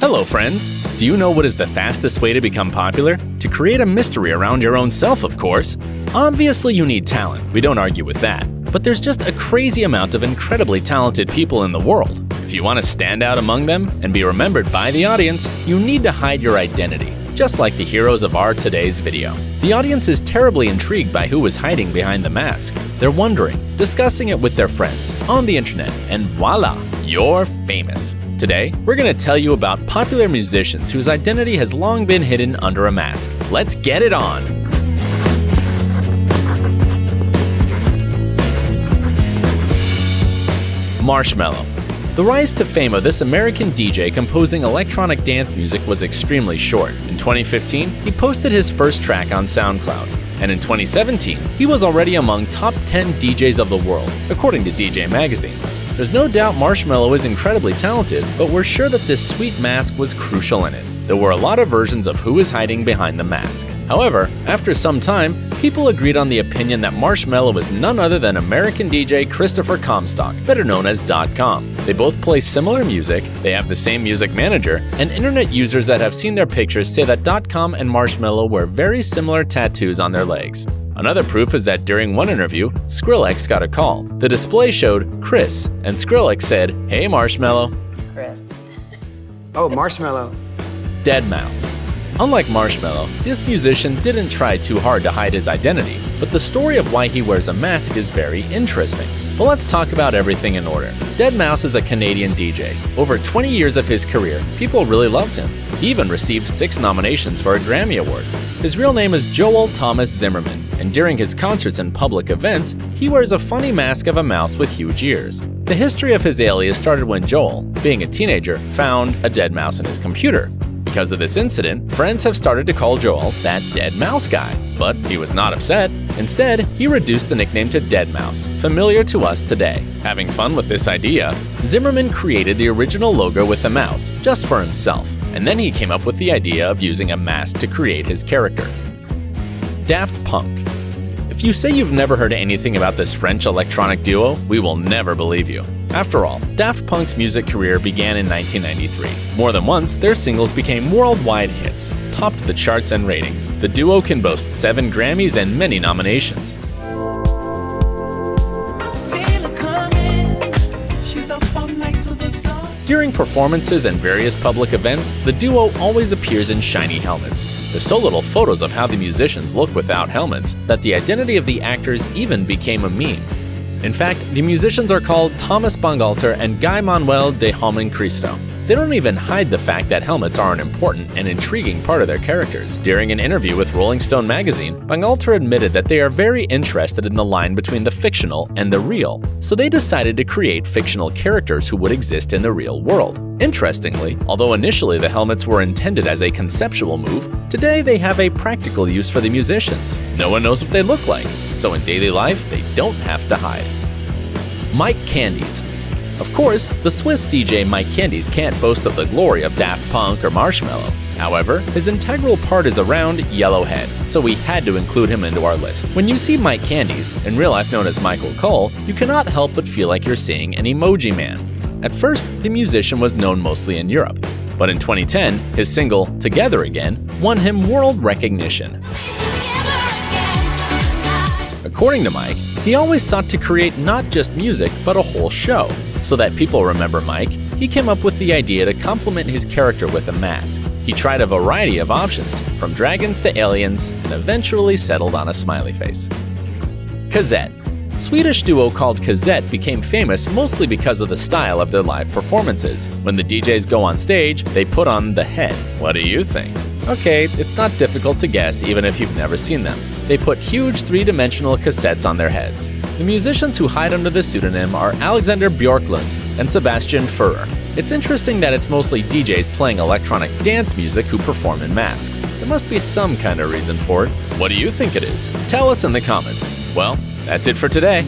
Hello, friends! Do you know what is the fastest way to become popular? To create a mystery around your own self, of course. Obviously, you need talent. We don't argue with that. But there's just a crazy amount of incredibly talented people in the world. If you want to stand out among them and be remembered by the audience, you need to hide your identity, just like the heroes of our today's video. The audience is terribly intrigued by who is hiding behind the mask. They're wondering, discussing it with their friends, on the internet, and voila, you're famous. Today, we're going to tell you about popular musicians whose identity has long been hidden under a mask. Let's get it on! Marshmello. The rise to fame of this American DJ composing electronic dance music was extremely short. In 2015, he posted his first track on SoundCloud. And in 2017, he was already among top 10 DJs of the world, according to DJ Magazine. There's no doubt Marshmello is incredibly talented, but we're sure that this sweet mask was crucial in it. There were a lot of versions of who is hiding behind the mask. However, after some time, people agreed on the opinion that Marshmello is none other than American DJ Christopher Comstock, better known as .com. They both play similar music, they have the same music manager, and internet users that have seen their pictures say that .com and Marshmello wear very similar tattoos on their legs. Another proof is that during one interview, Skrillex got a call. The display showed Chris, and Skrillex said, "Hey Marshmello." Chris. Oh, Marshmello. Deadmau5. Unlike Marshmello, this musician didn't try too hard to hide his identity, but the story of why he wears a mask is very interesting. But let's talk about everything in order. Deadmau5 is a Canadian DJ. Over 20 years of his career, people really loved him. He even received 6 nominations for a Grammy Award. His real name is Joel Thomas Zimmerman, and during his concerts and public events, he wears a funny mask of a mouse with huge ears. The history of his alias started when Joel, being a teenager, found a dead mouse in his computer. Because of this incident, friends have started to call Joel that Dead Mouse guy. But he was not upset. Instead, he reduced the nickname to Deadmau5, familiar to us today. Having fun with this idea, Zimmerman created the original logo with the mouse, just for himself. And then he came up with the idea of using a mask to create his character. Daft Punk. If you say you've never heard anything about this French electronic duo, we will never believe you. After all, Daft Punk's music career began in 1993. More than once, their singles became worldwide hits, topped the charts and ratings. The duo can boast 7 Grammys and many nominations. During performances and various public events, the duo always appears in shiny helmets. There's so little photos of how the musicians look without helmets that the identity of the actors even became a meme. In fact, the musicians are called Thomas Bangalter and Guy Manuel de Homem Cristo. They don't even hide the fact that helmets are an important and intriguing part of their characters. During an interview with Rolling Stone magazine, Bangalter admitted that they are very interested in the line between the fictional and the real, so they decided to create fictional characters who would exist in the real world. Interestingly, although initially the helmets were intended as a conceptual move, today they have a practical use for the musicians. No one knows what they look like, so in daily life they don't have to hide. Mike Candies. Of course, the Swiss DJ Mike Candies can't boast of the glory of Daft Punk or Marshmello. However, his integral part is a round, yellow head, so we had to include him into our list. When you see Mike Candies, in real life known as Michael Cole, you cannot help but feel like you're seeing an emoji man. At first, the musician was known mostly in Europe, but in 2010, his single, Together Again, won him world recognition. According to Mike, he always sought to create not just music, but a whole show. So that people remember Mike, he came up with the idea to complement his character with a mask. He tried a variety of options, from dragons to aliens, and eventually settled on a smiley face. Kazette. Swedish duo called Kazette became famous mostly because of the style of their live performances. When the DJs go on stage, they put on the head. What do you think? Okay, it's not difficult to guess even if you've never seen them. They put huge 3-dimensional cassettes on their heads. The musicians who hide under the pseudonym are Alexander Björklund and Sebastian Furrer. It's interesting that it's mostly DJs playing electronic dance music who perform in masks. There must be some kind of reason for it. What do you think it is? Tell us in the comments. Well, that's it for today.